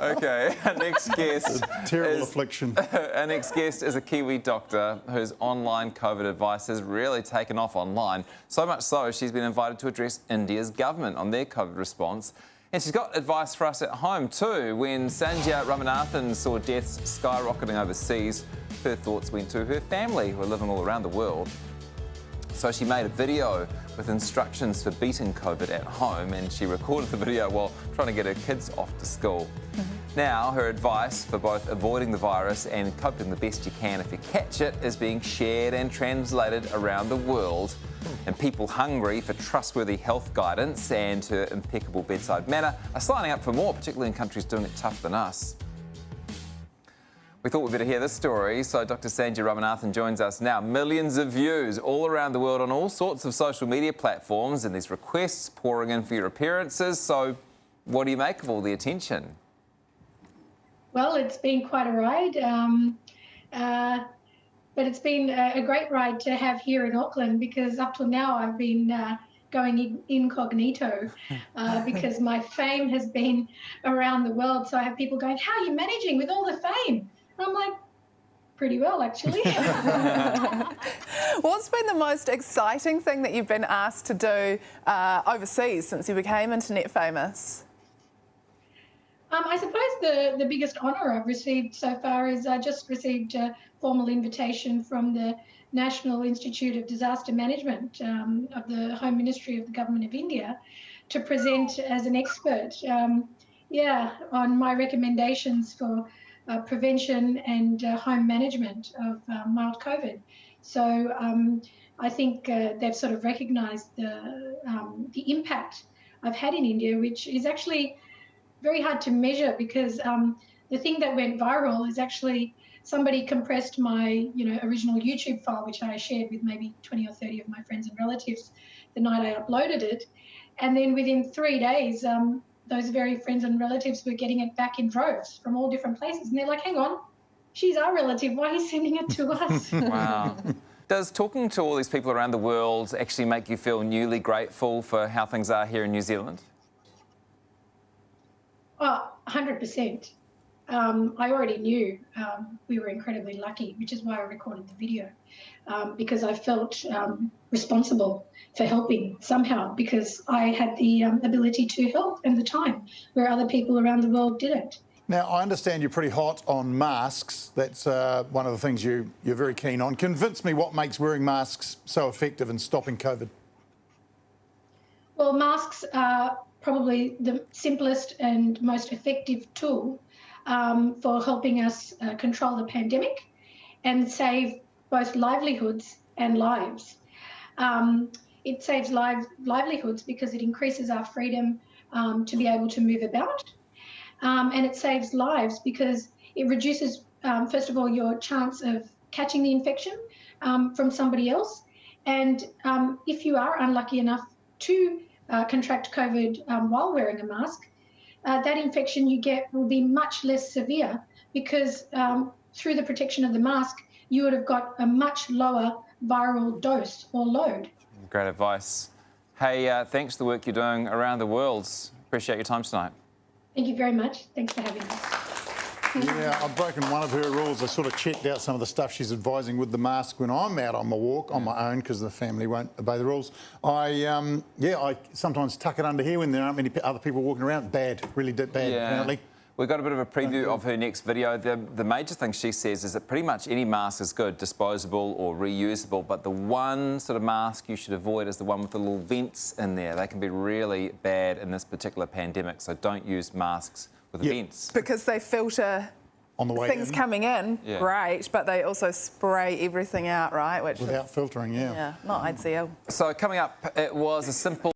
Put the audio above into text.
Okay, our next guest Terrible affliction. Our next guest is a Kiwi doctor whose online COVID advice has really taken off online. So much so, she's been invited to address India's government on their COVID response. And she's got advice for us at home too. When Sandhya Ramanathan saw deaths skyrocketing overseas, her thoughts went to her family who are living all around the world. So she made a video with instructions for beating COVID at home, and she recorded the video while trying to get her kids off to school. Now, her advice for both avoiding the virus and coping the best you can if you catch it is being shared and translated around the world. And people hungry for trustworthy health guidance and her impeccable bedside manner are signing up for more, particularly in countries doing it tougher than us. We thought we'd better hear this story, so Dr. Sandhya Ramanathan joins us now. Millions of views all around the world on all sorts of social media platforms, and there's requests pouring in for your appearances. So what do you make of all the attention? Well, it's been quite a ride, but it's been a great ride to have here in Auckland, because up till now I've been going incognito because my fame has been around the world. So I have people going, "How are you managing with all the fame?" And I'm like, pretty well, actually. What's been the most exciting thing that you've been asked to do overseas since you became internet famous? I suppose the biggest honour I've received so far is I just received a formal invitation from the National Institute of Disaster Management of the Home Ministry of the Government of India to present as an expert, on my recommendations for prevention and home management of mild COVID. So I think they've sort of recognised the impact I've had in India, which is actually very hard to measure, because the thing that went viral is actually somebody compressed my original YouTube file, which I shared with maybe 20 or 30 of my friends and relatives the night I uploaded it. And then within 3 days, those very friends and relatives were getting it back in droves from all different places. And they're like, hang on, she's our relative. Why are you sending it to us? Wow. Does talking to all these people around the world actually make you feel newly grateful for how things are here in New Zealand? Oh, 100%. I already knew we were incredibly lucky, which is why I recorded the video, because I felt responsible for helping somehow, because I had the ability to help and the time where other people around the world didn't. Now, I understand you're pretty hot on masks. That's one of the things you're very keen on. Convince me what makes wearing masks so effective in stopping COVID. Well, masks are probably the simplest and most effective tool for helping us control the pandemic and save both livelihoods and lives. It saves livelihoods because it increases our freedom to be able to move about, and it saves lives because it reduces, first of all, your chance of catching the infection from somebody else, and if you are unlucky enough to contract COVID while wearing a mask, that infection you get will be much less severe, because through the protection of the mask, you would have got a much lower viral dose or load. Great advice. Hey, thanks for the work you're doing around the world. Appreciate your time tonight. Thank you very much. Thanks for having me. Yeah, I've broken one of her rules. I sort of checked out some of the stuff she's advising with the mask when I'm out on my walk on my own, because the family won't obey the rules. I sometimes tuck it under here when there aren't many other people walking around. Bad, really bad, apparently. We've got a bit of a preview of her next video. The major thing she says is that pretty much any mask is good, disposable or reusable, but the one sort of mask you should avoid is the one with the little vents in there. They can be really bad in this particular pandemic, so don't use masks with vents. Because they filter on the way things coming in, great, but they also spray everything out, right? Which without filtering, yeah, not ideal. So coming up, it was a simple